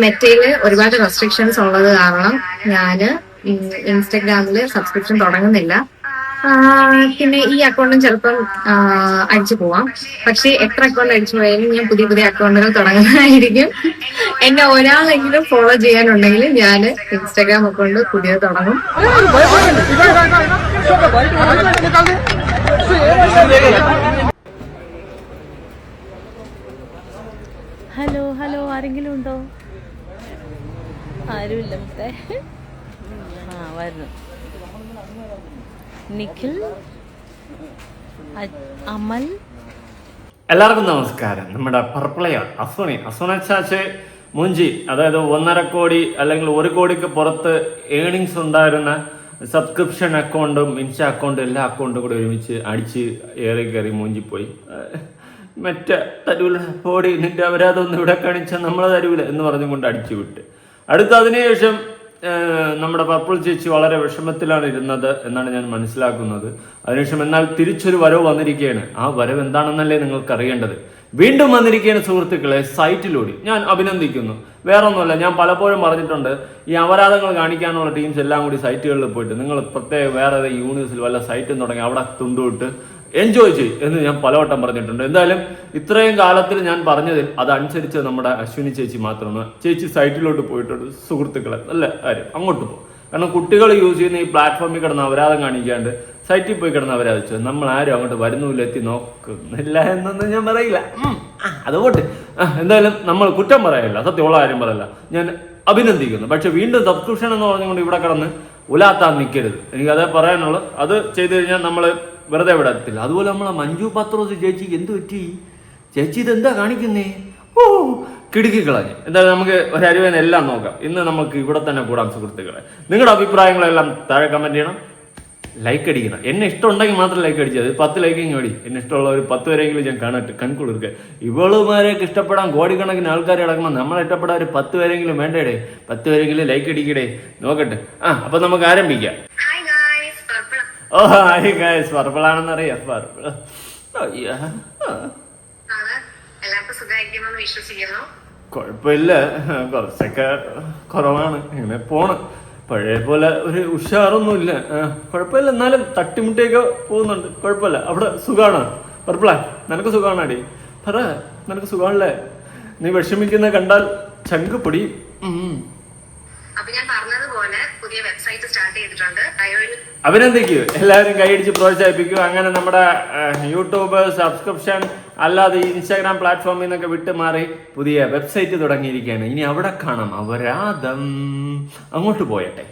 മെറ്റയില് ഒരുപാട് റെസ്ട്രിക്ഷൻസ് ഉള്ളത് കാരണം ഞാന് ഇൻസ്റ്റഗ്രാമില് സബ്സ്ക്രിപ്ഷൻ തുടങ്ങുന്നില്ല. പിന്നെ ഈ അക്കൗണ്ടും ചിലപ്പം അടിച്ചു പോവാം. പക്ഷെ എത്ര അക്കൗണ്ട് അടിച്ചു പോയാലും ഞാൻ പുതിയ പുതിയ അക്കൗണ്ടുകൾ തുടങ്ങുന്നതായിരിക്കും. എന്നെ ഒരാളെങ്കിലും ഫോളോ ചെയ്യാനുണ്ടെങ്കിൽ ഞാൻ ഇൻസ്റ്റാഗ്രാം അക്കൗണ്ട് പുതിയത് തുടങ്ങും. ഹലോ ഹലോ, ആരെങ്കിലും ഉണ്ടോ? ആരുമില്ല മുത്തേ. വരുന്നു. നിഖിൽ, അമൽ. എല്ലാവർക്കും നമസ്കാരം. നമ്മുടെ പർപ്പിളയാണ് അസുണ ചാച്ച് മുഞ്ചി, അതായത് 1.5 കോടി അല്ലെങ്കിൽ 1 കോടിക്ക് പുറത്ത് ഏണിങ്സ് ഉണ്ടായിരുന്ന സബ്സ്ക്രിപ്ഷൻ അക്കൗണ്ടും ഇൻസ്റ്റ അക്കൗണ്ടും എല്ലാ അക്കൗണ്ടും കൂടി ഒരുമിച്ച് അടിച്ച് ഏറി കയറി മൂഞ്ചിപ്പോയി. മറ്റേ തരൂല പോടി, നിന്റെ അവരാതൊന്നും ഇവിടെ കാണിച്ചാൽ നമ്മളെ തരൂല എന്ന് പറഞ്ഞുകൊണ്ട് അടിച്ചു വിട്ട്. അതിനുശേഷം നമ്മുടെ പർപ്പിൾ ചേച്ചി വളരെ വിഷമത്തിലാണ് ഇരുന്നത് എന്നാണ് ഞാൻ മനസ്സിലാക്കുന്നത്. അതിനുശേഷം എന്നാൽ തിരിച്ചൊരു വരവ് വന്നിരിക്കുകയാണ്. ആ വരവ് എന്താണെന്നല്ലേ നിങ്ങൾക്ക് അറിയേണ്ടത്. വീണ്ടും വന്നിരിക്കുകയാണ് സുഹൃത്തുക്കളെ, സൈറ്റിലൂടെ. ഞാൻ അഭിനന്ദിക്കുന്നു. വേറെ ഒന്നുമല്ല, ഞാൻ പലപ്പോഴും പറഞ്ഞിട്ടുണ്ട്, ഈ അപരാധങ്ങൾ കാണിക്കാനുള്ള ടീംസ് എല്ലാം കൂടി സൈറ്റുകളിൽ പോയിട്ട് നിങ്ങൾ പ്രത്യേക വേറെ യൂണിവേഴ്സിൽ വല്ല സൈറ്റും തുടങ്ങി അവിടെ തുണ്ടുവിട്ട് എൻജോയ് ചെയ്യും എന്ന് ഞാൻ പലവട്ടം പറഞ്ഞിട്ടുണ്ട്. എന്തായാലും ഇത്രയും കാലത്തിൽ ഞാൻ പറഞ്ഞതിൽ അതനുസരിച്ച് നമ്മുടെ അശ്വിനി ചേച്ചി മാത്രമാണ്. ചേച്ചി സൈറ്റിലോട്ട് പോയിട്ടുണ്ട് സുഹൃത്തുക്കളെ, നല്ല കാര്യം, അങ്ങോട്ട് പോകും. കാരണം കുട്ടികൾ യൂസ് ചെയ്യുന്ന ഈ പ്ലാറ്റ്ഫോമിൽ കിടന്ന് അപരാധം കാണിക്കാണ്ട് സൈറ്റിൽ പോയി കിടന്ന് അപരാധിച്ചു. നമ്മൾ ആരും അങ്ങോട്ട് വരുന്നില്ല, എത്തി നോക്കുന്നില്ല എന്നൊന്നും ഞാൻ പറയില്ല. അതുകൊണ്ട് എന്തായാലും നമ്മൾ കുറ്റം പറയില്ല, സത്യമുള്ള കാര്യം പറയില്ല, ഞാൻ അഭിനന്ദിക്കുന്നു. പക്ഷെ വീണ്ടും സബ്സ്ക്രിപ്ഷൻ എന്ന് പറഞ്ഞുകൊണ്ട് ഇവിടെ കിടന്ന് ഉലാത്താൻ നിൽക്കരുത്. എനിക്കതേ പറയാനുള്ളൂ. അത് ചെയ്തു കഴിഞ്ഞാൽ നമ്മൾ വെറുതെ വിടത്തില്ല. അതുപോലെ നമ്മളെ മഞ്ജു പത്രോസ് ചേച്ചി എന്ത് പറ്റി? ചേച്ചി ഇതെന്താ കാണിക്കുന്നേ? കിടുക്കി കളഞ്ഞ്. എന്തായാലും നമുക്ക് ഒരു അരുവേനെ എല്ലാം നോക്കാം. ഇന്ന് നമുക്ക് ഇവിടെ തന്നെ കൂടാം സുഹൃത്തുക്കളെ. നിങ്ങളുടെ അഭിപ്രായങ്ങളെല്ലാം താഴെ കമന്റ് ചെയ്യണം, ലൈക്ക് അടിക്കണം. എന്നെ ഇഷ്ടമുണ്ടെങ്കിൽ മാത്രം ലൈക്ക് അടിച്ചത്. 10 ലൈക്കിങ് ഓടി. എന്നെ ഇഷ്ടമുള്ള ഒരു 10 പേരെങ്കിലും ഞാൻ കാണട്ടെ, കൺകുളിർക്കെ. ഇവളുമാരെയൊക്കെ ഇഷ്ടപ്പെടാൻ കോടിക്കണക്കിന് ആൾക്കാർ കിടക്കുമ്പോൾ നമ്മളെ ഇഷ്ടപ്പെടാൻ ഒരു 10 പേരെങ്കിലും വേണ്ടേടേ. 10 പേരെങ്കിലും ലൈക്ക് അടിക്കടേ, നോക്കട്ടെ. അപ്പൊ നമുക്ക് ആരംഭിക്കാം. ഓ ഹായ് ഗൈസ്, പർപ്പിളാണെന്നറിയാം. പർപ്പിള കുഴപ്പമില്ല, കുറച്ചൊക്കെ കുറവാണ്, ഇങ്ങനെ പോണ്. പഴയ പോലെ ഒരു ഉഷാറൊന്നുമില്ല, കുഴപ്പമില്ല. എന്നാലും തട്ടിമുട്ടിയൊക്കെ പോകുന്നുണ്ട്, കുഴപ്പമില്ല. അവിടെ സുഖാണ് പർപ്പിള? നിനക്ക് സുഖാണാടി? പറ, നിനക്ക് സുഖാണല്ലേ? നീ വിഷമിക്കുന്ന കണ്ടാൽ ചങ്ക് പൊടി. അഭിനന്ദിക്കൂ, എല്ലാവരും കൈയടിച്ച് പ്രോത്സാഹിപ്പിക്കൂ. അങ്ങനെ നമ്മുടെ യൂട്യൂബ് സബ്സ്ക്രിപ്ഷൻ അല്ലാതെ ഇൻസ്റ്റാഗ്രാം പ്ലാറ്റ്ഫോമിൽ നിന്നൊക്കെ വിട്ടുമാറി പുതിയ വെബ്സൈറ്റ് തുടങ്ങിയിരിക്കുകയാണ്. ഇനി അവിടെ കാണാം അപരാധം. അങ്ങോട്ട് പോയട്ടെ.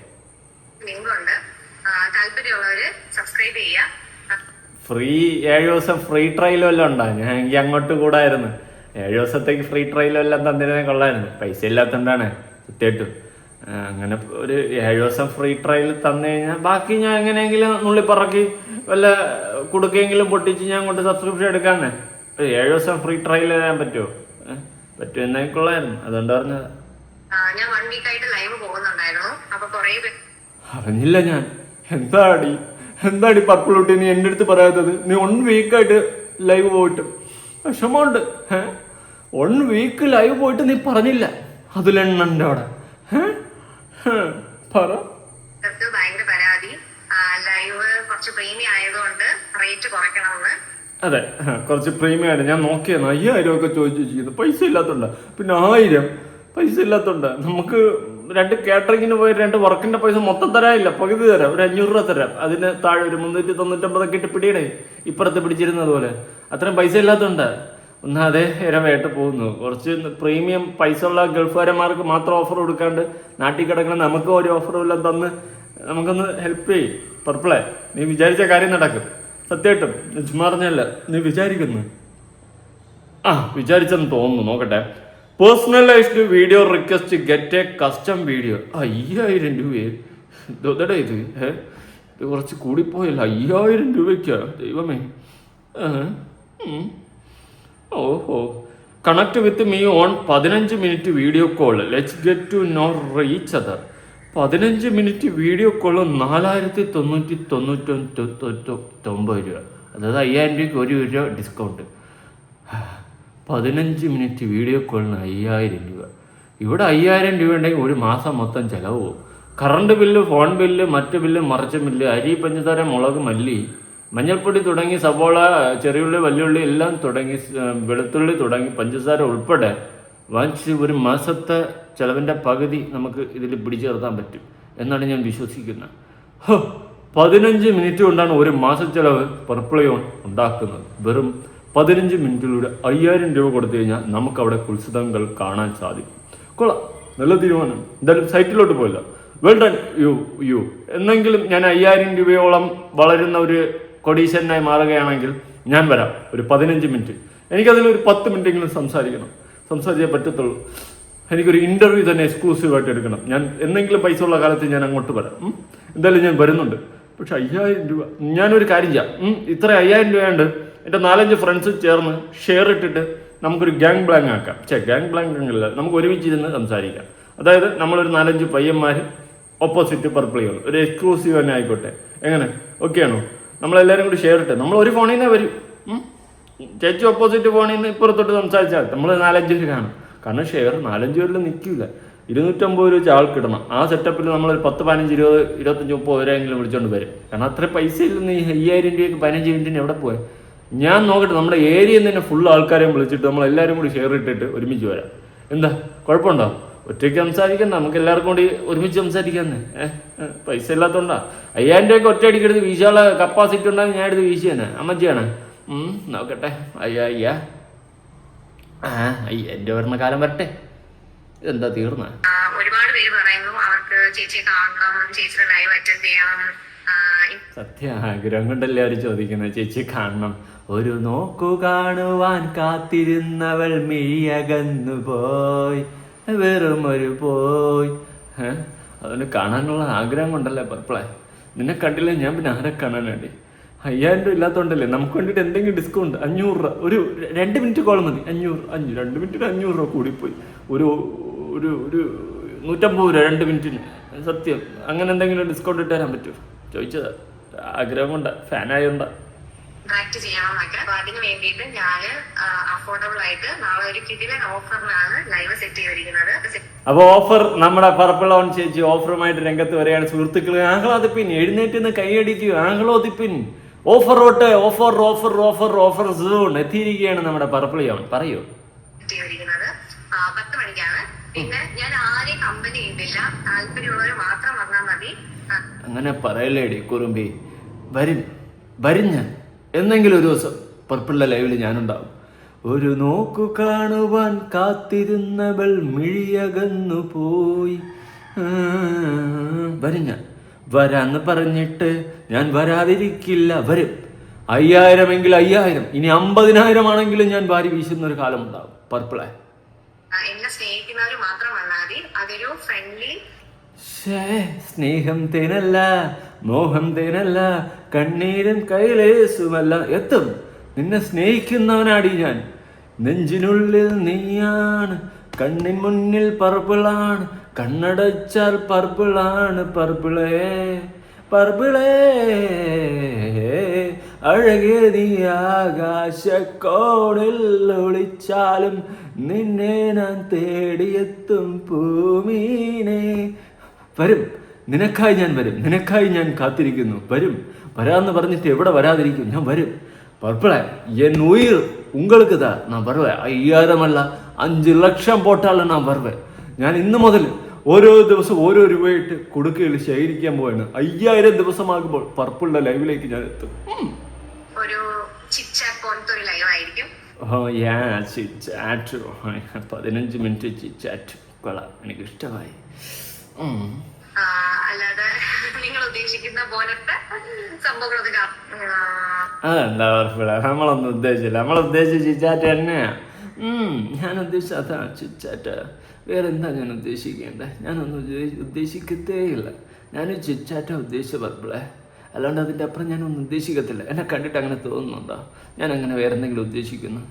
ഫ്രീ 7 ദിവസം ഫ്രീ ട്രയലും എല്ലാം ഉണ്ടാ. ഞാൻ എനിക്ക് അങ്ങോട്ട് കൂടായിരുന്നു. 7 ദിവസത്തേക്ക് ഫ്രീ ട്രയലും എല്ലാം തന്നിരുന്നേ കൊള്ളായിരുന്നു. പൈസ ഇല്ലാത്തതുകൊണ്ടാണ് സത്യമായിട്ടും. അങ്ങനെ ഒരു 7 ദിവസം ഫ്രീ ട്രയൽ തന്നു കഴിഞ്ഞാൽ ബാക്കി ഞാൻ എങ്ങനെയെങ്കിലും നുള്ളിപ്പറക്കി വല്ല കൊടുക്കെങ്കിലും പൊട്ടിച്ച് ഞാൻ കൊണ്ട് സബ്സ്ക്രിപ്ഷൻ എടുക്കാന്നേ. 7 ദിവസം ഫ്രീ ട്രയൽ തരാൻ പറ്റുമോ? പറ്റുമെന്നേ കൊള്ളായിരുന്നു, അതുകൊണ്ട് പറഞ്ഞത്. അറിഞ്ഞില്ല ഞാൻ. എന്താടി പർപ്പിളൂട്ടി നീ എൻ്റെ അടുത്ത് പറയാത്തത്? നീ 1 വീക്കായിട്ട് ലൈവ് പോയിട്ട് വിഷമമുണ്ട്. 1 വീക്ക് ലൈവ് പോയിട്ട് നീ പറഞ്ഞില്ല അതിലെണ്ണൻ്റെ അവിടെ. ഭയങ്കര പരാതി, ലൈവ് കുറച്ച് പ്രീമിയം ആയതുകൊണ്ട് റേറ്റ് കുറയ്ക്കണമെന്ന്. അതെ, കുറച്ച് പ്രീമിയം ആയിട്ട് ഞാൻ നോക്കിയാണ്. 5000 ഒക്കെ ചോദിച്ചു. പൈസ ഇല്ലാത്തോണ്ട. പിന്നെ 1000 പൈസ ഇല്ലാത്തോണ്ട. നമുക്ക് 2 കാറ്ററിങ്ങിന് പോയി 2 വർക്കിന്റെ പൈസ മൊത്തം തരാനില്ല, പകുതി തരാം. ഒരു 500 രൂപ തരാം. അതിന് താഴെ ഒരു 399 ഒക്കെ ഇട്ട് പിടിയണേ, ഇപ്പുറത്ത് പിടിച്ചിരുന്നത് പോലെ. അത്രയും പൈസ ഇല്ലാത്തോണ്ട ഒന്നാതെ ഇരവേട്ട് പോകുന്നു. കുറച്ച് പ്രീമിയം പൈസ ഉള്ള ഗൾഫുകാരന്മാർക്ക് മാത്രം ഓഫർ കൊടുക്കാണ്ട് നാട്ടിൽ കിടക്കണം നമുക്ക് ഒരു ഓഫറും എല്ലാം തന്ന് നമുക്കൊന്ന് ഹെൽപ്പ് ചെയ്യും. പർപ്പിളെ, നീ വിചാരിച്ച കാര്യം നടക്കും. സത്യമായിട്ടും ചുമ്മാ പറഞ്ഞല്ല, നീ വിചാരിക്കുന്നു. വിചാരിച്ചെന്ന് തോന്നുന്നു. നോക്കട്ടെ. Personalised video request get A custom video. 5000 രൂപയെ ഇതോടെ ഇത് കുറച്ച് കൂടിപ്പോയല്ലോ. 5000 രൂപയ്ക്കാ? ദൈവമേ. ഓഹോ. Connect with me on 15 minute video call. Let's get to know each other. 15 minute video call 4999 രൂപ. അതായത് 5000 രൂപയ്ക്ക് 1 രൂപ ഡിസ്കൗണ്ട്. 15 മിനിറ്റ് വീഡിയോ കോളിന് 5000 രൂപ. ഇവിടെ 5000 രൂപ ഉണ്ടെങ്കിൽ ഒരു മാസം മൊത്തം ചിലവ് പോകും. കറണ്ട് ബില്ല്, ഫോൺ ബില്ല്, മറ്റു ബില്ല്, മറിച്ച ബില്ല്, അരി, പഞ്ചസാര, മുളക്, മല്ലി, മഞ്ഞൾപ്പൊടി തുടങ്ങി സവോള, ചെറിയുള്ളി, വലിയുള്ളി എല്ലാം തുടങ്ങി, വെളുത്തുള്ളി തുടങ്ങി പഞ്ചസാര ഉൾപ്പെടെ വാങ്ങിച്ച് ഒരു മാസത്തെ ചിലവിൻ്റെ പകുതി നമുക്ക് ഇതിൽ പിടിച്ചു നിർത്താൻ പറ്റും എന്നാണ് ഞാൻ വിശ്വസിക്കുന്നത്. 15 മിനിറ്റ് കൊണ്ടാണ് ഒരു മാസച്ചെലവ് പർപ്പിളയോൺ ഉണ്ടാക്കുന്നത്. വെറും 15 മിനിറ്റിലൂടെ 5000 രൂപ കൊടുത്തു കഴിഞ്ഞാൽ നമുക്കവിടെ കുത്സിതങ്ങൾ കാണാൻ സാധിക്കും. കൊള്ളാം, നല്ല തീരുമാനം. എന്തായാലും സൈറ്റിലോട്ട് പോയില്ല. Well done you. എന്നെങ്കിലും ഞാൻ 5000 രൂപയോളം വളരുന്ന ഒരു കൊടീശ്വരനായി മാറുകയാണെങ്കിൽ ഞാൻ വരാം. ഒരു 15 മിനിറ്റ്, എനിക്കതിലൊരു 10 മിനിറ്റെങ്കിലും സംസാരിച്ചേ പറ്റത്തുള്ളൂ. എനിക്കൊരു ഇൻ്റർവ്യൂ തന്നെ എക്സ്ക്ലൂസീവായിട്ട് എടുക്കണം. ഞാൻ എന്തെങ്കിലും പൈസ ഉള്ള കാലത്ത് ഞാൻ അങ്ങോട്ട് വരാം. എന്തായാലും ഞാൻ വരുന്നുണ്ട്. പക്ഷെ 5000 രൂപ, ഞാനൊരു കാര്യം ചെയ്യാം. ഇത്ര 5000 രൂപയുണ്ട്, എൻ്റെ 4-5 ഫ്രണ്ട്സ് ചേർന്ന് ഷെയർ ഇട്ടിട്ട് നമുക്കൊരു ഗ്യാങ് ബ്ലാങ് ആക്കാം. ഗ്യാങ് ബ്ലാങ് അല്ല, നമുക്ക് ഒരുമിച്ച് ഇരുന്ന് സംസാരിക്കാം. അതായത് നമ്മളൊരു 4-5 പയ്യന്മാർ ഓപ്പോസിറ്റ് പർപ്പിളയോൺ, ഒരു എക്സ്ക്ലൂസീവ് തന്നെ ആയിക്കോട്ടെ. എങ്ങനെ, ഓക്കെ ആണോ? നമ്മളെല്ലാവരും കൂടി ഷെയർ ഇട്ട് നമ്മൾ ഒരു ഫോണിൽ നിന്ന് വരും. ചേച്ചി ഓപ്പോസിറ്റ് ഫോണിൽ നിന്ന് ഇപ്പുറത്തോട്ട് സംസാരിച്ചാൽ നമ്മൾ 4-5 പേര് കാണും. കാരണം ഷെയർ 4-5 പേരിൽ നിൽക്കില്ല. 250 രൂപ വെച്ച് ആൾക്കിടണം. ആ സെറ്റപ്പിൽ നമ്മളൊരു 10, 15, 20, 25, 30 പേരെങ്കിലും വിളിച്ചോണ്ട് വരും. കാരണം അത്ര പൈസ ഇല്ലെന്ന്. ഈ 5000 രൂപയ്ക്ക് 15 മിനിറ്റിന് എവിടെ പോയി? ഞാൻ നോക്കട്ടെ, നമ്മുടെ ഏരിയയിൽ തന്നെ ഫുൾ ആൾക്കാരെയും വിളിച്ചിട്ട് നമ്മളെല്ലാവരും കൂടി ഷെയർ ഇട്ടിട്ട് ഒരുമിച്ച് വരാം. എന്താ കുഴപ്പമുണ്ടോ? ഒറ്റയ്ക്ക് സംസാരിക്കണ്ട, നമുക്ക് എല്ലാവർക്കും കൂടി ഒരുമിച്ച് സംസാരിക്കാന്ന്. പൈസ ഇല്ലാത്തോണ്ടാ. 5000 രൂപയ്ക്ക് ഒറ്റയടിക്ക് എടുത്ത് വീശാനുള്ള കപ്പാസിറ്റി ഉണ്ടാകും. ഞാൻ എടുത്ത് വീശിയാണ്. അമ്മച്ചിയാണ്. നോക്കട്ടെ. 5000 വരുന്ന കാലം വരട്ടെ. ഇതെന്താ തീർന്ന? ഒരുപാട് പേര് പറയുന്നു അവർക്ക് ചേച്ചിയെ കാണണം, ചേച്ചിയുടെ ലൈവ് അറ്റൻഡ് ചെയ്യണം. സത്യം ആഗ്രഹം കൊണ്ടല്ലേ അവർ ചോദിക്കുന്നത്, ചേച്ചി കാണണം. ഒരു നോക്കു കാണുവാൻ കാത്തിരുന്നവൾ മിഴിയകന്നു പോയി, വെറും ഒരു പോയി. അതുകൊണ്ട് കാണാനുള്ള ആഗ്രഹം കൊണ്ടല്ലേ പർപ്പിളെ. നിന്നെ കണ്ടില്ലേ ഞാൻ പിന്നെ ആരെ കാണാനാണ്ടി? 5000 രൂപ ഇല്ലാത്തതുകൊണ്ടല്ലേ. നമുക്ക് വേണ്ടിയിട്ട് എന്തെങ്കിലും ഡിസ്കൗണ്ട് 500 രൂപ, ഒരു 2 മിനിറ്റ് കോൾ മതി. 2 മിനിറ്റിന് 500 രൂപ കൂടിപ്പോയി. ഒരു 150 രൂപ 2 മിനിറ്റിന്. സത്യം, അങ്ങനെ എന്തെങ്കിലും ഡിസ്കൗണ്ട് ഇട്ട് തരാൻ പറ്റുമോ? ചോദിച്ചതാ, ആഗ്രഹം കൊണ്ടാ, ഫാനായോണ്ടാ. അതിന് വേണ്ടിയിട്ട് ഞാൻ അഫോർഡബിൾ ആയിട്ട് നാളെ ഒരു കിടിലൻ ഓഫറിനാണ് ലൈവ് സെറ്റ് ചെയ്തിരിക്കുന്നത്. അപ്പൊ ഓഫർ, നമ്മുടെ പർപ്പിളോൺ ചേച്ചി ഓഫറുമായിട്ട് രംഗത്ത് വരികയാണ്. സുഹൃത്തുക്കളെ, ആഹ്ലാദിപ്പിൻ, എഴുന്നേറ്റ് കൈയടിക്കുക, ആഹ്ലാദിപ്പിൻ. ഓഫറോട്ട് offer offer offer offer zone എത്തിയിരിക്കുകയാണ് നമ്മുടെ പർപ്പിളയോൺ. പറയൂ. 10 മണിക്കാണ്. പിന്നെ ഞാൻ ആരെയും കമ്പനി ചെയ്തില്ല, താല്പര്യമുള്ളവർ മാത്രം വന്നാൽ മതി. അങ്ങനെ പറയല്ലേടി കുറുമ്പി. വരും ഞാൻ എന്നെങ്കിലും ഒരു ദിവസം പർപ്പിളിന്റെ ലൈവിൽ ഞാനുണ്ടാവും. ഒരു നോക്കു കാണുവാൻ കാത്തിരുന്നവൾ മിഴിയകന്നു പോയി. വരും ഞാൻ. വരാന്ന് പറഞ്ഞിട്ട് ഞാൻ വരാതിരിക്കില്ല. വരും. 5000 എങ്കിൽ 5000, ഇനി 50,000 ആണെങ്കിലും ഞാൻ വാരി വീശുന്ന ഒരു കാലം ഉണ്ടാവും പർപ്പിളെ. എന്നെ സ്നേഹിക്കുന്നവർ മാത്രം വന്നാൽ മതി. അതൊരു ഫ്രണ്ട്ലി. സ്നേഹം തേനല്ല, മോഹം തേനല്ല, കണ്ണീരും കൈലേസുമല്ല. എത്തും. നിന്നെ സ്നേഹിക്കുന്നവനാടി ഞാൻ. നെഞ്ചിനുള്ളിൽ നീയാണ്, കണ്ണിൻ മുന്നിൽ പർപ്പിളാണ്, കണ്ണടച്ചാൽ പർപ്പിളാണ്. പർപ്പിളേ പർപ്പിളേ അഴകേ നീ ആകാശക്കോണിൽ ഒളിച്ചാലും നിന്നെ ഞാൻ തേടിയെത്തും പൂമീനെ. വരും, നിനക്കായി ഞാൻ വരും, നിനക്കായി ഞാൻ കാത്തിരിക്കുന്നു. വരും. വരാന്ന് പറഞ്ഞിട്ട് എവിടെ വരാതിരിക്കും? ഞാൻ വരും. പർപ്പിളെ, എൻ ഉയിർ உங்களுக்கு தான் நான் வருவேன். 5000 അല്ല, 5 ലക്ഷം പോട്ടാലും ഞാൻ വരുവേ. ഞാൻ ഇന്ന് മുതൽ ഓരോ ദിവസം ഓരോ രൂപയായിട്ട് കൊടുക്കയിൽ ശേഖരിക്കാൻ പോവാണ്. 5000 ദിവസമാകുമ്പോൾ പർപ്പിളിന്റെ ലൈവിലേക്ക് ഞാൻ എത്തും. ഒരു ചിറ്റ്ചാറ്റ് പോലത്തെ ഒരു ലൈവ് ആയിരിക്കും. 15 മിനിറ്റ് ചിറ്റ്ചാറ്റ് കൊള്ളാം, എനിക്ക് ഇഷ്ടമായി. അല്ലാതെ നിങ്ങൾ ഉദ്ദേശിക്കുന്ന പോലത്തെ സംഭവങ്ങളൊക്കെ അതെന്താ പർപ്പിള, നമ്മളൊന്നും ഉദ്ദേശിച്ചില്ല. നമ്മളുദ്ദേശിച്ച ചിറ്റാറ്റ് തന്നെയാ. ഞാൻ ഉദ്ദേശിച്ച അതാ ചിറ്റാറ്റ്. വേറെ എന്താ ഞാൻ ഉദ്ദേശിക്കേണ്ടത്? ഞാനൊന്നും ഉദ്ദേശിക്കത്തേ ഇല്ല. ഞാനൊരു ചിറ്റാറ്റാ ഉദ്ദേശിച്ച പർപ്പിളെ, അല്ലാണ്ട് അതിൻ്റെ അപ്പുറം ഞാനൊന്നും ഉദ്ദേശിക്കത്തില്ല. എന്നെ കണ്ടിട്ട് അങ്ങനെ തോന്നുന്നുണ്ടോ ഞാൻ അങ്ങനെ വേറെ എന്തെങ്കിലും ഉദ്ദേശിക്കുന്നു?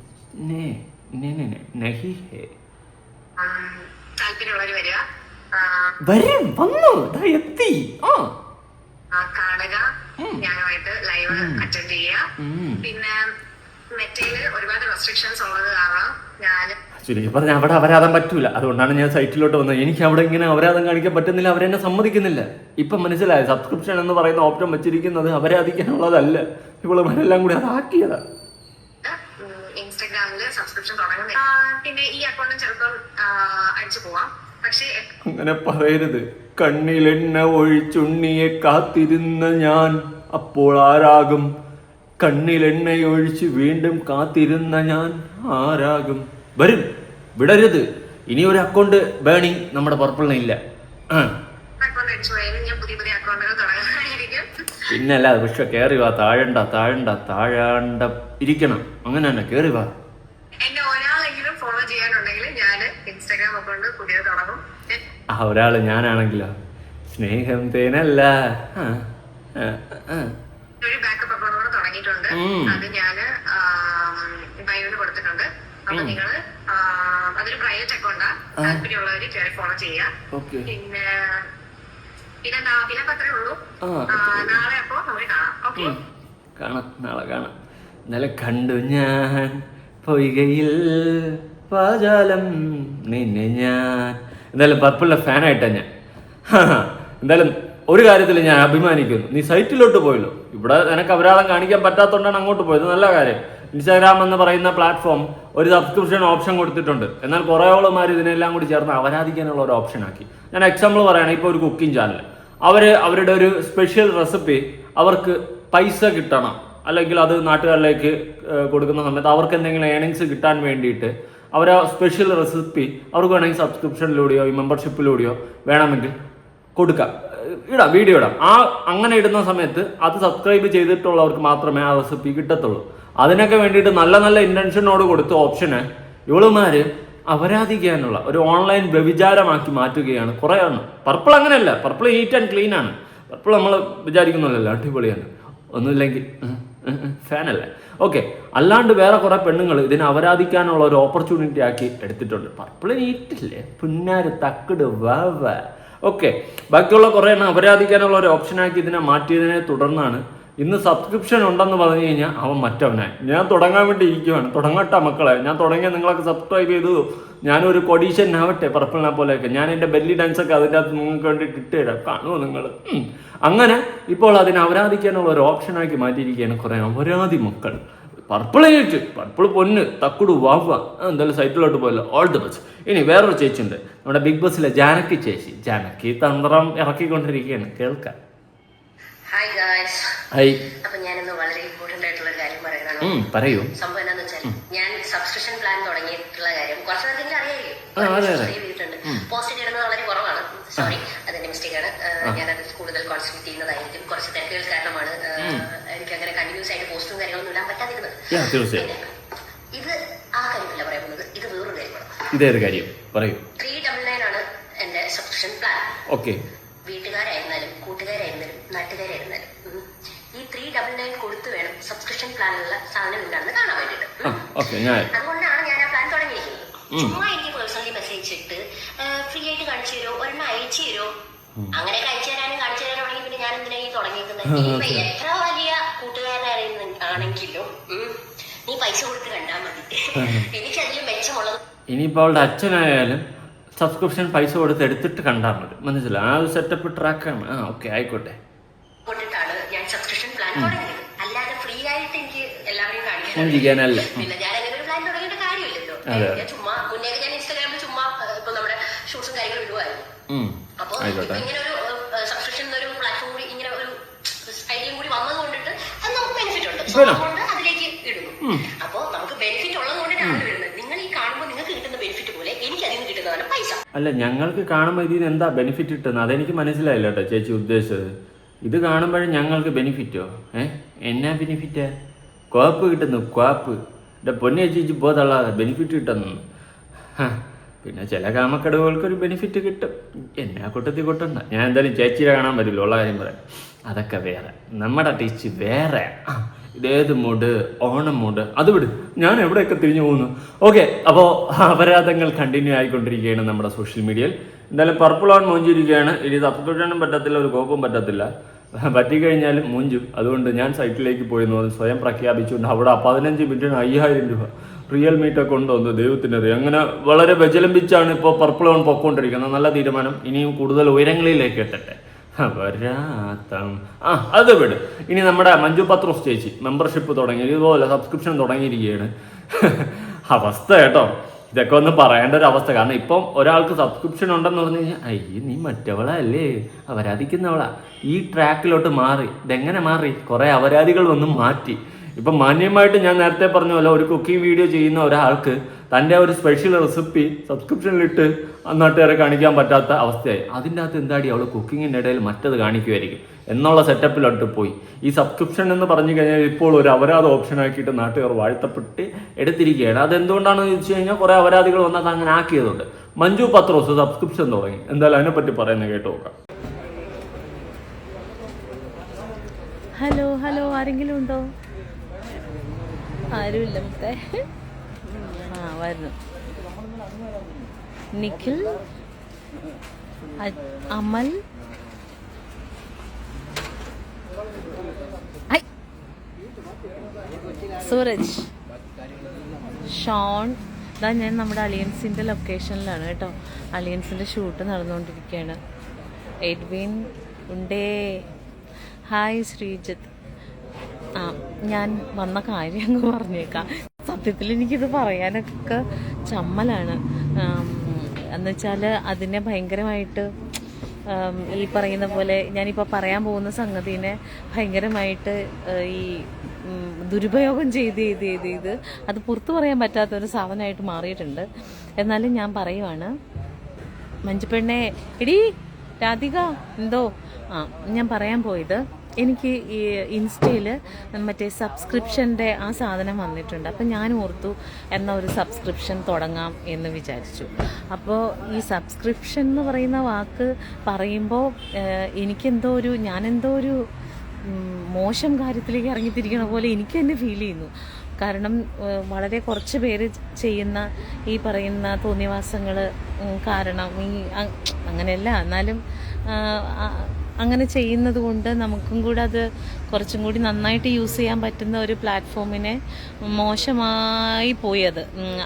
താല്പര്യമുള്ളവർ വരിക. വരും, വന്നു, എത്തി. കാണുക, ഞാനുമായിട്ട് ലൈവ് അറ്റൻഡ് ചെയ്യുക. പിന്നെ മെറ്റയില് ഒരുപാട് റെസ്ട്രിക്ഷൻസ് ഉള്ളത് കാരണം ഞാൻ ചുരുക്കി പറഞ്ഞാൽ അവിടെ അപരാധം പറ്റൂല. അതുകൊണ്ടാണ് ഞാൻ സൈറ്റിലോട്ട് വന്നത്. എനിക്ക് അവിടെ ഇങ്ങനെ അപരാധം കാണിക്കാൻ പറ്റുന്നില്ല, അവരെന്നെ സമ്മതിക്കുന്നില്ല. ഇപ്പം മനസ്സിലായി, സബ്സ്ക്രിപ്ഷൻ എന്ന് പറയുന്ന ഓപ്ഷൻ വെച്ചിരിക്കുന്നത് അപരാധിക്കാനുള്ളതല്ല, ഇവളുമാരെല്ലാം കൂടി അതാക്കിയതാ. ഇൻസ്റ്റാഗ്രാമില് സബ്സ്ക്രിപ്ഷൻ തുടങ്ങുന്നില്ല. പിന്നെ ഈ അക്കൗണ്ടും ചിലപ്പം അടിച്ചു പോവാം. പക്ഷേ അങ്ങനെ പറയരുത്. കണ്ണിലെണ്ണ ഒഴിച്ചുണ്ണിയെ കാത്തിരുന്ന ഞാൻ അപ്പോൾ ആരാകും? കണ്ണിലെണ്ണയൊഴിച്ച് വീണ്ടും കാത്തിരുന്ന ഞാൻ ആരാകും? വരും, വിടരുത്. ഇനി ഒരു അക്കൗണ്ട് ബേണിംഗ് നമ്മുടെ പർപ്പിളിന് ഇല്ല. അക്കൗണ്ട് അടിച്ചു പോയാലും ഞാൻ പുതിയ പുതിയ അക്കൗണ്ടുകൾ തുടങ്ങാനായിരിക്കും. പിന്നല്ല, പക്ഷെ കയറി വാ, താഴണ്ട ഇരിക്കണം. അങ്ങനെ തന്നെ കയറി വാ. എന്നെ ഒരാളെങ്കിലും ഫോളോ ചെയ്യാനുണ്ടെങ്കിൽ ഞാൻ ഇൻസ്റ്റാഗ്രാം അക്കൗണ്ട് പുതിയത് തുടങ്ങും. ആ ഒരാള് ഞാനാണെങ്കിലോ? സ്നേഹം തേനല്ല. ഒരു ബാക്കപ്പ് അക്കൗണ്ട് കൂടെ തുടങ്ങിയിട്ടുണ്ട്. അത് ഞാന് ബയോന് കൊടുത്തിട്ടുണ്ട്. അപ്പൊ നിങ്ങള് അതൊരു പ്രൈവറ്റ് അക്കൗണ്ടാ, താല്പര്യമുള്ളവര് കയറി ഫോളോ ചെയ്യാം. പിന്നെന്താ, പിന്നെ അത്രേ ഉള്ളൂ. നാളെ അപ്പൊ നമുക്ക് കാണാം. ഓക്കെ, നാളെ കാണാം. ഇന്നലെ കണ്ടു ഞാൻ പൊയ്കയിൽ പാചാലം നിന്നെ ഞാൻ. എന്തായാലും പർപ്പിളിലെ ഫാനായിട്ടാ ഞാൻ. എന്തായാലും ഒരു കാര്യത്തിൽ ഞാൻ അഭിമാനിക്കുന്നു. നീ സൈറ്റിലോട്ട് പോയല്ലോ. ഇവിടെ നിനക്ക് അപരാധം കാണിക്കാൻ പറ്റാത്തതുകൊണ്ടാണ് അങ്ങോട്ട് പോയത്. നല്ല കാര്യം. ഇൻസ്റ്റാഗ്രാം എന്ന് പറയുന്ന പ്ലാറ്റ്ഫോം ഒരു സബ്സ്ക്രിപ്ഷൻ ഓപ്ഷൻ കൊടുത്തിട്ടുണ്ട്. എന്നാൽ കുറേയോളമാർ ഇതിനെല്ലാം കൂടി ചേർന്ന് അപരാധിക്കാനുള്ള ഒരു ഓപ്ഷൻ ആക്കി. ഞാൻ എക്സാമ്പിൾ പറയുകയാണെങ്കിൽ ഇപ്പോൾ ഒരു കുക്കിംഗ് ചാനൽ, അവരുടെ ഒരു സ്പെഷ്യൽ റെസിപ്പി അവർക്ക് പൈസ കിട്ടണം, അല്ലെങ്കിൽ അത് നാട്ടുകാരിലേക്ക് കൊടുക്കുന്ന സമയത്ത് അവർക്ക് എന്തെങ്കിലും ഏണിങ്സ് കിട്ടാൻ വേണ്ടിയിട്ട് അവർ ആ സ്പെഷ്യൽ റെസിപ്പി അവർക്ക് വേണമെങ്കിൽ സബ്സ്ക്രിപ്ഷനിലൂടെയോ ഈ മെമ്പർഷിപ്പിലൂടെയോ വേണമെങ്കിൽ കൊടുക്കാം, വീഡിയോ ഇടാം. അങ്ങനെ ഇടുന്ന സമയത്ത് അത് സബ്സ്ക്രൈബ് ചെയ്തിട്ടുള്ളവർക്ക് മാത്രമേ ആ റെസിപ്പി കിട്ടത്തുള്ളൂ. അതിനൊക്കെ വേണ്ടിയിട്ട് നല്ല നല്ല ഇൻറ്റൻഷനോട് കൊടുത്ത ഓപ്ഷന് ഇവളുമാര് അപരാധിക്കാനുള്ള ഒരു ഓൺലൈൻ വ്യഭിചാരമാക്കി മാറ്റുകയാണ് കുറേ എണ്ണം. പർപ്പിൾ അങ്ങനെയല്ല, പർപ്പിൾ നീറ്റ് ആൻഡ് ക്ലീൻ ആണ്. പർപ്പിൾ നമ്മൾ വിചാരിക്കുന്നില്ലല്ലോ അടിപൊളിയാണ്, ഒന്നുമില്ലെങ്കിൽ ഫാനല്ലേ. ഓക്കെ, അല്ലാണ്ട് വേറെ കുറെ പെണ്ണുങ്ങൾ ഇതിനെ അപരാധിക്കാനുള്ള ഒരു ഓപ്പർച്യൂണിറ്റി ആക്കി എടുത്തിട്ടുണ്ട്. പർപ്പിൾ നീറ്റില്ലേ, പുന്നാര് തക്കിട് വാ. ഓക്കെ, ബാക്കിയുള്ള കുറേ എണ്ണം അപരാധിക്കാനുള്ള ഒരു ഓപ്ഷനാക്കി ഇതിനെ മാറ്റിയതിനെ തുടർന്നാണ് ഇന്ന് സബ്സ്ക്രിപ്ഷൻ ഉണ്ടെന്ന് പറഞ്ഞു കഴിഞ്ഞാൽ അവൻ മറ്റവനായി. ഞാൻ തുടങ്ങാൻ വേണ്ടി ഇരിക്കുവാണ്. തുടങ്ങട്ടെ മക്കളെ, ഞാൻ തുടങ്ങിയ നിങ്ങളൊക്കെ സബ്സ്ക്രൈബ് ചെയ്തു. ഞാനൊരു കൊഡീഷ്യനാവട്ടെ പർപ്പിളിനെ പോലെയൊക്കെ. ഞാൻ എൻ്റെ ബെല്ലി ഡാൻസൊക്കെ അതിൻ്റെ അകത്ത് നിങ്ങൾക്ക് വേണ്ടിയിട്ട് ഇട്ടുതരാം, കാണുമോ നിങ്ങൾ? അങ്ങനെ ഇപ്പോൾ അതിനെ അപരാധിക്കാനുള്ള ഒരു ഓപ്ഷനാക്കി മാറ്റിയിരിക്കുകയാണ് കുറേ അപരാധി മക്കൾ. പർപ്പിൾ പൊന്ന് തക്കുടു വാവ. എന്തായാലും സൈറ്റിലോട്ട് പോയല്ലോ, ഓൾ ദി ബെസ്റ്റ്. ഇനി വേറൊരു ചേച്ചി ഉണ്ട്, നമ്മുടെ ബിഗ് ബോസിലെ ജാനകി ചേച്ചി. ജാനകി തന്ത്രം ഇറക്കിക്കൊണ്ടിരിക്കുകയാണ്, കേൾക്കാം. Hi guys. ഹായ്. അപ്പൊ ഞാനിന്ന് വളരെ ഇമ്പോർട്ടന്റ് ആയിട്ടുള്ള കാര്യം പറയുകയാണ്. പറയൂ. സംഭവം എന്താണെന്ന് വെച്ചാൽ ഞാൻ സബ്സ്ക്രിപ്ഷൻ പ്ലാൻ തുടങ്ങിയിട്ടുള്ള കാര്യം കുറച്ച് നേരത്തേക്ക് അറിയായിരിക്കും. പോസ്റ്റ് ചെയ്യുന്നത് വളരെ കുറവാണ്. സോറി, അതെന്റെ മിസ്റ്റേക്ക് ആണ്. ഞാനത് കൂടുതൽ കോൺസെൻട്രേറ്റ് ചെയ്യുന്നതായിരിക്കും. കുറച്ച് തിരക്കുകൾ കാരണമാണ് എനിക്ക് അങ്ങനെ കണ്ടിന്യൂസ് ആയിട്ട് പോസ്റ്റും കാര്യങ്ങളൊന്നും ഇടാൻ പറ്റാതിരുന്നത്. പിന്നെ ഇത് ആ കാര്യമല്ല പറയാൻ പോകുന്നത്, ഇത് വേറൊരു കാര്യമാണ്. ഇതേത് കാര്യം പറയൂ. 399 ആണ് എന്റെ സബ്സ്ക്രിപ്ഷൻ പ്ലാൻ. ഓക്കെ, വീട്ടുകാരായിരുന്നാലും കൂട്ടുകാരായിരുന്നാലും നാട്ടുകാരായിരുന്നാലും ഈ 399 കൊടുത്തു വേണം സബ്സ്ക്രിപ്ഷൻ പ്ലാനിലുള്ള സാധനം എന്താണെന്ന് കാണാൻ വേണ്ടിയിട്ട്. അതുകൊണ്ടാണ് ഞാൻ ആ പ്ലാൻ തുടങ്ങിയിരിക്കുന്നത്. ചുമ്മാ എനിക്ക് പേഴ്സണലി മെസ്സേജ് ഇട്ട് ഫ്രീ ആയിട്ട് കാണിച്ചു തരുമോ, ഒരെണ്ണം അയച്ചു തരുമോ, അങ്ങനെയൊക്കെ അയച്ചു തരാനും കാണിച്ചു തരാനാണെങ്കിൽ പിന്നെ ഞാൻ എന്തിനാ ഈ തുടങ്ങിയിരിക്കുന്നത്? ഇനിയിപ്പോ എത്ര വലിയ കൂട്ടുകാരനാണെങ്കിലും നീ പൈസ കൊടുത്ത് കണ്ടാൽ മതി. എനിക്കതിലും മെച്ചമുള്ളത് ഇനിയിപ്പോൾ അവളുടെ അച്ഛനായാലും സബ്സ്ക്രിപ്ഷൻ പൈസ കൊടുത്ത് എടുത്തിട്ട് കണ്ടാൽ മതി. മനസ്സിലായി? ആ ഒരു സെറ്റപ്പ് ട്രാക്കാണ്. ഓക്കെ, ആയിക്കോട്ടെ. കൊണ്ടിട്ടാണ് ഞാൻ സബ്സ്ക്രിപ്ഷൻ പ്ലാൻ തുടങ്ങിയത്. അല്ലാതെ ഫ്രീ ആയിട്ട് എനിക്ക് എല്ലാവരെയും കാണിക്കാനല്ല. പിന്നെ ഞാൻ അങ്ങനെ ഒരു പ്ലാൻ തുടങ്ങിയിട്ട് കാര്യമില്ലല്ലോ. ഞാൻ ചുമ്മാ മുന്നേ ഞാൻ ഇൻസ്റ്റാഗ്രാമിൽ ചുമ്മാ ഇപ്പൊ നമ്മുടെ ഷൂട്ട്സും കാര്യങ്ങളും ഇടുവായിരുന്നു. അപ്പൊ ഇങ്ങനെ ഒരു സബ്സ്ക്രിപ്ഷൻ ഒരു പ്ലാറ്റ്ഫോം കൂടി ഇങ്ങനെ ഒരു ഐഡിയയും കൂടി വന്നത് കൊണ്ടിട്ട് അത് നമുക്ക് ബെനിഫിറ്റ് ഉണ്ട്. അതുകൊണ്ട് അതിലേക്ക് ഇടുന്നു. അപ്പൊ നമുക്ക് ബെനിഫിറ്റ് ഉള്ളത് കൊണ്ടിട്ടാണ് ഇടുന്നത്. നിങ്ങൾ ഈ കാണുമ്പോൾ നിങ്ങൾക്ക് കിട്ടുന്ന ബെനിഫിറ്റ് പോലെ എനിക്ക് അതിൽ നിന്ന് കിട്ടുന്നതാണ് പൈസ. അല്ല, ഞങ്ങൾക്ക് കാണുമ്പോൾ ഇതിന് എന്താ ബെനിഫിറ്റ് കിട്ടുന്നത് അതെനിക്ക് മനസ്സിലായില്ല കേട്ടോ ചേച്ചി ഉദ്ദേശിച്ചത്. ഇത് കാണുമ്പോഴും ഞങ്ങൾക്ക് ബെനിഫിറ്റോ? എന്നാ ബെനിഫിറ്റാ? കോപ്പ് കിട്ടുന്നു, കോപ്പ്. എൻ്റെ പൊന്നെ ചേച്ചി പോതള്ള ബെനിഫിറ്റ് കിട്ടുന്നു. പിന്നെ ചില കാമക്കടവുകൾക്കൊരു ബെനിഫിറ്റ് കിട്ടും. എന്നാ കൂട്ടത്തിൽ കൂട്ടണ്ട. ഞാൻ എന്തായാലും ചേച്ചിയെ കാണാൻ പറ്റില്ല, ഉള്ള കാര്യം പറയാം. അതൊക്കെ വേറെ, നമ്മുടെ ടീച്ച് വേറെ. ഇതേത് മൂഡ്, ഓണം മൂഡ്, അത് വിട്. ഞാൻ എവിടെയൊക്കെ തിരിഞ്ഞു പോകുന്നു. ഓക്കെ, അപ്പോൾ അപരാധങ്ങൾ കണ്ടിന്യൂ ആയിക്കൊണ്ടിരിക്കുകയാണ് നമ്മുടെ സോഷ്യൽ മീഡിയയിൽ. എന്തായാലും പർപ്പിൾ ഓൺ മൂഞ്ചിരിക്കുകയാണ്. ഇനി സബ്സ്ക്രിപ്ഷനും പറ്റത്തില്ല, ഒരു കോപ്പും പറ്റത്തില്ല. പറ്റിക്കഴിഞ്ഞാലും മൂഞ്ചും. അതുകൊണ്ട് ഞാൻ സൈറ്റിലേക്ക് പോയെന്ന് പറഞ്ഞ് സ്വയം പ്രഖ്യാപിച്ചുകൊണ്ട് അവിടെ 15 മിനിറ്റിന് 5000 രൂപ റിയൽ മീറ്റൊക്കെ ഉണ്ടോ എന്ന് ദൈവത്തിൻ്റെ അറിയാം. അങ്ങനെ വളരെ വിജലംബിച്ചാണ് ഇപ്പോൾ പർപ്പിൾ ഓൺ പൊക്കോണ്ടിരിക്കുന്നത്. നല്ല തീരുമാനം. ഇനിയും കൂടുതൽ ഉയരങ്ങളിലേക്ക് എത്തട്ടെ. അത് വിട്. ഇനി നമ്മുടെ മഞ്ജു പത്രോസ് ചേച്ചി മെമ്പർഷിപ്പ് തുടങ്ങി, ഇതുപോലെ സബ്സ്ക്രിപ്ഷൻ തുടങ്ങിയിരിക്കുകയാണ്. അവസ്ഥ കേട്ടോ, ഇതൊക്കെ ഒന്ന് പറയേണ്ട ഒരു അവസ്ഥ. കാരണം ഇപ്പം ഒരാൾക്ക് സബ്സ്ക്രിപ്ഷൻ ഉണ്ടെന്ന് പറഞ്ഞു കഴിഞ്ഞാൽ അയ്യ നീ മറ്റവളല്ലേ, അവരാധിക്കുന്നവളാ. ഈ ട്രാക്കിലോട്ട് മാറി. ഇതെങ്ങനെ മാറി? കുറെ അവരാധികൾ വന്ന് മാറ്റി. ഇപ്പം മാന്യമായിട്ട് ഞാൻ നേരത്തെ പറഞ്ഞ പോലെ ഒരു കുക്കിംഗ് വീഡിയോ ചെയ്യുന്ന ഒരാൾക്ക് തൻ്റെ ഒരു സ്പെഷ്യൽ റെസിപ്പി സബ്സ്ക്രിപ്ഷനിലിട്ട് നാട്ടുകാരെ കാണിക്കാൻ പറ്റാത്ത അവസ്ഥയായി. അതിൻ്റെ അകത്ത് എന്താടി അവൾ കുക്കിങ്ങിൻ്റെ ഇടയിൽ മറ്റത് കാണിക്കുമായിരിക്കും എന്നുള്ള സെറ്റപ്പിലോട്ട് പോയി. ഈ സബ്സ്ക്രിപ്ഷൻ എന്ന് പറഞ്ഞു കഴിഞ്ഞാൽ ഇപ്പോൾ ഒരു അപരാധ ഓപ്ഷൻ ആക്കിയിട്ട് നാട്ടുകാർ വാഴ്ത്തപ്പെട്ട് എടുത്തിരിക്കുകയാണ്. അതെന്തുകൊണ്ടാണെന്ന് ചോദിച്ചു കഴിഞ്ഞാൽ കുറേ അപരാധികൾ വന്നത് അങ്ങനെ ആക്കിയതുകൊണ്ട്. മഞ്ജു പത്രോസ് സബ്സ്ക്രിപ്ഷൻ തുടങ്ങി. എന്തായാലും അതിനെപ്പറ്റി പറയുന്നത് കേട്ട് നോക്കാം. ഹലോ ഹലോ, ആരെങ്കിലും ഉണ്ടോ? ആരുമില്ല മുത്തേ. വരുന്നു. നിഖിൽ, അമൽ, സൂരജ്, ഷോൺ. ഇതാ ഞാൻ നമ്മുടെ അലിയൻസിൻ്റെ ലൊക്കേഷനിലാണ് കേട്ടോ. അലിയൻസിൻ്റെ ഷൂട്ട് നടന്നുകൊണ്ടിരിക്കുകയാണ്. എഡ്വിൻ ഉണ്ടേ. ഹായ് ശ്രീജിത്ത്. ഞാൻ വന്ന കാര്യം അങ്ങ് പറഞ്ഞേക്കാം. സത്യത്തിൽ എനിക്കിത് പറയാനൊക്കെ ചമ്മലാണ്. എന്നുവെച്ചാൽ അതിനെ ഭയങ്കരമായിട്ട് ഈ പറയുന്ന പോലെ ഞാനിപ്പോൾ പറയാൻ പോകുന്ന സംഗതിനെ ഭയങ്കരമായിട്ട് ഈ ദുരുപയോഗം ചെയ്ത് അത് പുറത്തു പറയാൻ പറ്റാത്തൊരു സാധനമായിട്ട് മാറിയിട്ടുണ്ട്. എന്നാലും ഞാൻ പറയുവാണ്, മഞ്ജുപ്പെണ്ണെ, എടീ രാധിക, എന്തോ ഞാൻ പറയാൻ പോയത്, എനിക്ക് ഈ ഇൻസ്റ്റയിൽ മറ്റേ സബ്സ്ക്രിപ്ഷൻ്റെ ആ സാധനം വന്നിട്ടുണ്ട്. അപ്പം ഞാൻ ഓർത്തു എന്നാൽ ഒരു സബ്സ്ക്രിപ്ഷൻ തുടങ്ങാം എന്ന് വിചാരിച്ചു. അപ്പോൾ ഈ സബ്സ്ക്രിപ്ഷൻ എന്ന് പറയുന്ന വാക്ക് പറയുമ്പോൾ ഞാനെന്തോ ഒരു മോശം കാര്യത്തിലേക്ക് ഇറങ്ങിത്തിരിക്കണ പോലെ എനിക്ക് തന്നെ ഫീൽ ചെയ്യുന്നു. കാരണം വളരെ കുറച്ച് പേര് ചെയ്യുന്ന ഈ പറയുന്ന തോന്നിവാസങ്ങൾ കാരണം അങ്ങനെയല്ല, എന്നാലും അങ്ങനെ ചെയ്യുന്നത് കൊണ്ട് നമുക്കും കൂടെ അത് കുറച്ചും കൂടി നന്നായിട്ട് യൂസ് ചെയ്യാൻ പറ്റുന്ന ഒരു പ്ലാറ്റ്ഫോമിനെ മോശമായി പോയത്,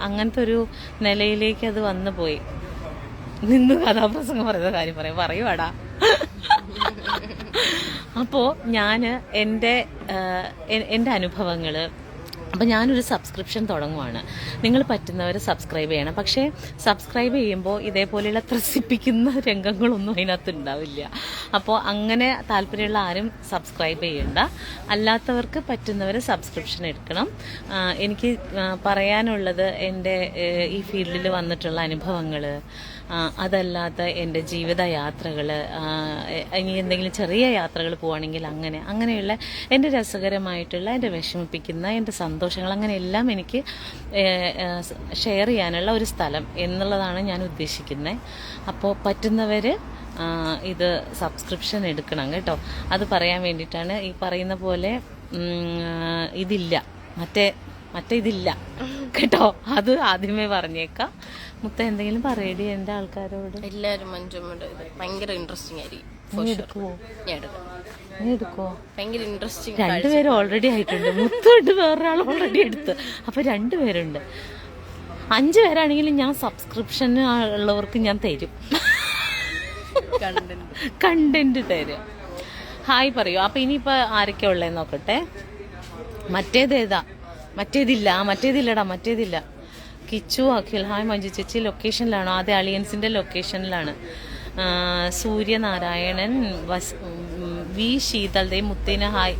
അങ്ങനത്തെ ഒരു നിലയിലേക്ക് അത് വന്നു പോയി. നിന്ന് കഥാപ്രസംഗം പറയുന്ന കാര്യം പറയുവാടാ. അപ്പോൾ ഞാൻ എൻ്റെ അനുഭവങ്ങൾ, അപ്പം ഞാനൊരു സബ്സ്ക്രിപ്ഷൻ തുടങ്ങുവാണ്. നിങ്ങൾ പറ്റുന്നവർ സബ്സ്ക്രൈബ് ചെയ്യണം. പക്ഷേ സബ്സ്ക്രൈബ് ചെയ്യുമ്പോൾ ഇതേപോലെയുള്ള ത്രസിപ്പിക്കുന്ന രംഗങ്ങളൊന്നും അതിനകത്ത് ഉണ്ടാവില്ല. അപ്പോൾ അങ്ങനെ താല്പര്യമുള്ള ആരും സബ്സ്ക്രൈബ് ചെയ്യണ്ട. അല്ലാത്തവർക്ക് പറ്റുന്നവർ സബ്സ്ക്രിപ്ഷൻ എടുക്കണം. എനിക്ക് പറയാനുള്ളത് എൻ്റെ ഈ ഫീൽഡിൽ വന്നിട്ടുള്ള അനുഭവങ്ങൾ, അതല്ലാത്ത എൻ്റെ ജീവിതയാത്രകൾ, ഇനി എന്തെങ്കിലും ചെറിയ യാത്രകൾ പോവുകയാണെങ്കിൽ അങ്ങനെയുള്ള എൻ്റെ രസകരമായിട്ടുള്ള, എൻ്റെ വിഷമിപ്പിക്കുന്ന, എൻ്റെ സന്തോഷങ്ങൾ, അങ്ങനെയെല്ലാം എനിക്ക് ഷെയർ ചെയ്യാനുള്ള ഒരു സ്ഥലം എന്നുള്ളതാണ് ഞാൻ ഉദ്ദേശിക്കുന്നത്. അപ്പോൾ പറ്റുന്നവർ ഇത് സബ്സ്ക്രിപ്ഷൻ എടുക്കണം കേട്ടോ. അത് പറയാൻ വേണ്ടിയിട്ടാണ്. ഈ പറയുന്ന പോലെ ഇതില്ല, മറ്റേ ഇതില്ല കേട്ടോ. അത് ആദ്യമേ പറഞ്ഞേക്കാം. മുത്ത എന്തെങ്കിലും പറയടി എൻ്റെ ആൾക്കാരോട്. എല്ലാവരും മഞ്ജുമ്മയുടെ ഇത് ഭയങ്കര ഇൻട്രസ്റ്റിംഗ് ആയിരിക്കും. നീ എടുക്കുവോ? നീ എടുക്കുവോ? ഭയങ്കര ഇൻട്രസ്റ്റിംഗ്. 2 പേര് ഓൾറെഡി ആയിട്ടുണ്ട്. മുത്തോട്ട് വേറൊരാൾ ഓൾറെഡി എടുത്ത്. അപ്പോൾ 2 പേരുണ്ട്. 5 പേരാണെങ്കിലും ഞാൻ സബ്സ്ക്രിപ്ഷൻ ഉള്ളവർക്ക് ഞാൻ തരും, കണ്ടന്റ് തരും. ഹായ് പറയൂ. അപ്പോൾ ഇനിയിപ്പോൾ ആരൊക്കെ ഉള്ളതെന്ന് നോക്കട്ടെ. മറ്റേതില്ല. കിച്ചു, അഖിൽ, ഹായ് മഞ്ജു ചേച്ചി. ലൊക്കേഷനിലാണോ? അതെ, അലിയൻസിൻ്റെ ലൊക്കേഷനിലാണ്. സൂര്യനാരായണൻ, വി ശീതൾ, ദേ മുത്തേന ഹായ്.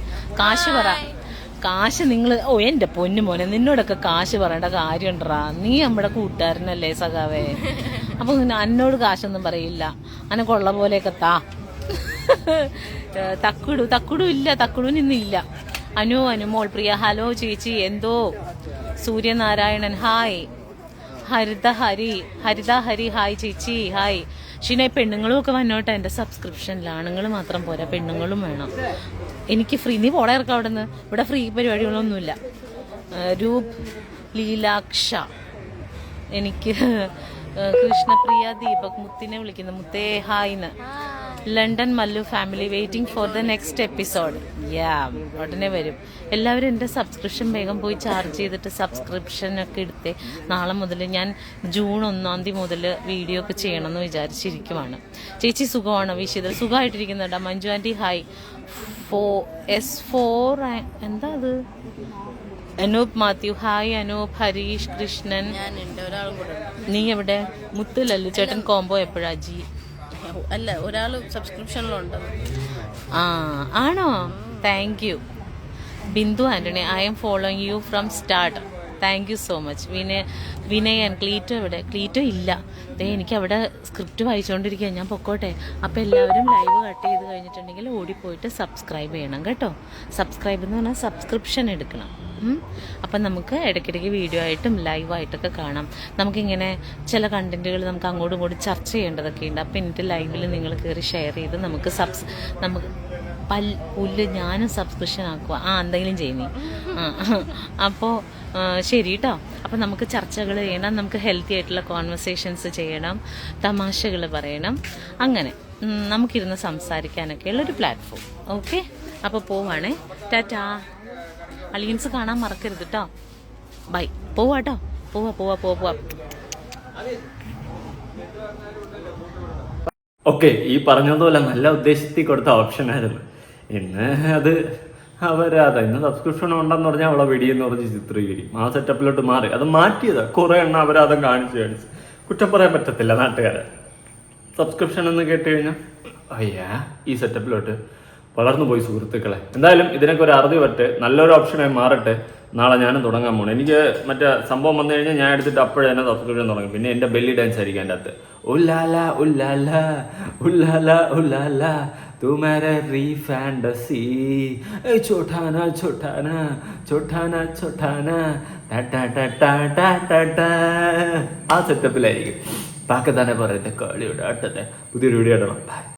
കാശ് നിങ്ങൾ എൻ്റെ പൊന്നു മോനെ, നിന്നോടൊക്കെ കാശ് പറയേണ്ട കാര്യമുണ്ടറാ. നീ നമ്മുടെ കൂട്ടുകാരനല്ലേ സഖാവേ. അപ്പോൾ എന്നോട് കാശൊന്നും പറയില്ല. അനക്കൊള്ള പോലെയൊക്കെ തക്കുടു ഇന്നില്ല. അനുമോൾ പ്രിയ, ഹലോ ചേച്ചി. എന്തോ സൂര്യനാരായണൻ ഹായ്. ഹരിത ഹരി ഹായ് ചേച്ചി. ഹായ് ഷിന. പെണ്ണുങ്ങളും ഒക്കെ വന്നോട്ടെ എൻ്റെ സബ്സ്ക്രിപ്ഷനിൽ. ആണുങ്ങൾ മാത്രം പോരാ, പെണ്ണുങ്ങളും വേണം. എനിക്ക് ഫ്രീ. നീ പോടെ ഇറക്കാം അവിടെ നിന്ന്. ഇവിടെ ഫ്രീ പരിപാടികളൊന്നുമില്ല. രൂപ് ലീലാക്ഷ. എനിക്ക് കൃഷ്ണപ്രിയ ദീപക് മുത്തിനെ വിളിക്കുന്നു. മുത്തേ ഹായ്ന്ന്. London Mallu family waiting for the next episode. ഉടനെ വരും. എല്ലാവരും എൻ്റെ സബ്സ്ക്രിപ്ഷൻ വേഗം പോയി ചാർജ് ചെയ്തിട്ട് സബ്സ്ക്രിപ്ഷനൊക്കെ എടുത്ത് നാളെ മുതൽ ഞാൻ ജൂൺ 1 മുതൽ വീഡിയോ ഒക്കെ ചെയ്യണമെന്ന് വിചാരിച്ചിരിക്കുവാണ്. ചേച്ചി സുഖമാണ്? വിശീത സുഖമായിട്ടിരിക്കുന്നുണ്ട്. Manju aunty hi. S4 എന്താ അത്? അനൂപ് മാത്യു ഹായ്. അനൂപ്, ഹരീഷ്, കൃഷ്ണൻ. നീ എവിടെ? മുത്ത് ലല്ലു ചേട്ടൻ കോംബോ എപ്പോഴാ? ജി അല്ല, ഒരാൾ സബ്സ്ക്രിപ്ഷനിലുണ്ട്. ആണോ? Thank you. Bindu Antony I am following you from start. Thank you so much. Vinayan. Cleeto എവിടെ? ക്ലീറ്റോ ഇല്ല. എനിക്ക് അവിടെ സ്ക്രിപ്റ്റ് വായിച്ചുകൊണ്ടിരിക്കുക. ഞാൻ പൊക്കോട്ടെ. അപ്പോൾ എല്ലാവരും ലൈവ് കട്ട് ചെയ്ത് കഴിഞ്ഞിട്ടുണ്ടെങ്കിൽ ഓടിപ്പോയിട്ട് സബ്സ്ക്രൈബ് ചെയ്യണം കേട്ടോ. സബ്സ്ക്രൈബ് എന്ന് പറഞ്ഞാൽ സബ്സ്ക്രിപ്ഷൻ എടുക്കണം. അപ്പം നമുക്ക് ഇടയ്ക്കിടയ്ക്ക് വീഡിയോ ആയിട്ടും ലൈവായിട്ടൊക്കെ കാണാം. നമുക്കിങ്ങനെ ചില കണ്ടൻറ്റുകൾ നമുക്ക് അങ്ങോട്ടും ഇങ്ങോട്ടും ചർച്ച ചെയ്യേണ്ടതൊക്കെ ഉണ്ട്. അപ്പോൾ എന്നിട്ട് ലൈവിൽ നിങ്ങൾ കയറി ഷെയർ ചെയ്ത് നമുക്ക് പുല്ല് ഞാനും സബ്സ്ക്രിപ്ഷൻ ആക്കുക. എന്തെങ്കിലും ചെയ്യുന്നേ. അപ്പോൾ ശരി കേട്ടോ. അപ്പം നമുക്ക് ചർച്ചകൾ ചെയ്യണം, നമുക്ക് ഹെൽത്തി ആയിട്ടുള്ള കോൺവെർസേഷൻസ് ചെയ്യണം, തമാശകൾ പറയണം, അങ്ങനെ നമുക്കിരുന്ന് സംസാരിക്കാനൊക്കെയുള്ളൊരു പ്ലാറ്റ്ഫോം. ഓക്കെ, അപ്പോൾ പോവാണേ. ടാറ്റാ. അളിയൻസ് കാണാൻ മറക്കരുത് കേട്ടോ. ബൈ. പോവാട്ടോ. പോവാ. ഓക്കെ, ഈ പറഞ്ഞതുപോലെ നല്ല ഉദ്ദേശത്തിൽ കൊടുത്ത ഓപ്ഷനായിരുന്നു. ഇന്ന് അത് അവരാതെ ഇന്ന് സബ്സ്ക്രിപ്ഷൻ ഉണ്ടെന്ന് പറഞ്ഞാൽ അവളെ വെടിയെന്ന് പറഞ്ഞ് ചിത്രീകരിക്കും. ആ സെറ്റപ്പിലോട്ട് മാറി. അത് മാറ്റിയതാ. കുറെ എണ്ണം അവരതും കാണിച്ച് കുറ്റം പറയാൻ പറ്റത്തില്ല നാട്ടുകാരെ. സബ്സ്ക്രിപ്ഷൻ എന്ന് കേട്ട് കഴിഞ്ഞാൽ ഈ സെറ്റപ്പിലോട്ട് വളർന്നു പോയി സുഹൃത്തുക്കളെ. എന്തായാലും ഇതിനൊക്കെ ഒരു അറുതി പറ്റേ, നല്ലൊരു ഓപ്ഷനായി മാറട്ടെ. നാളെ ഞാനും തുടങ്ങാൻ പോകണം. എനിക്ക് മറ്റേ സംഭവം വന്നു കഴിഞ്ഞാൽ ഞാൻ എടുത്തിട്ട് അപ്പോഴേ തന്നെ സബ്സ്ക്രിപ്ഷൻ തുടങ്ങും. പിന്നെ എൻ്റെ ബെല്ലി ഡാൻസ് ആയിരിക്കും എൻ്റെ അകത്ത്. ഉല്ലാല ഉല്ലാല ഉല്ലാല ഉല്ലാല തുമരീ ഫാൻറ്റസി ചോട്ടാന ചോട്ടാന ചോട്ടാന ചോട്ടാന ആ സെറ്റപ്പിലായിരിക്കും. പാക്കത്താനെ പറയുന്നത് കളിയുടെ അടുത്തത്തെ പുതിയൊരു വീഡിയോ ഇടണം.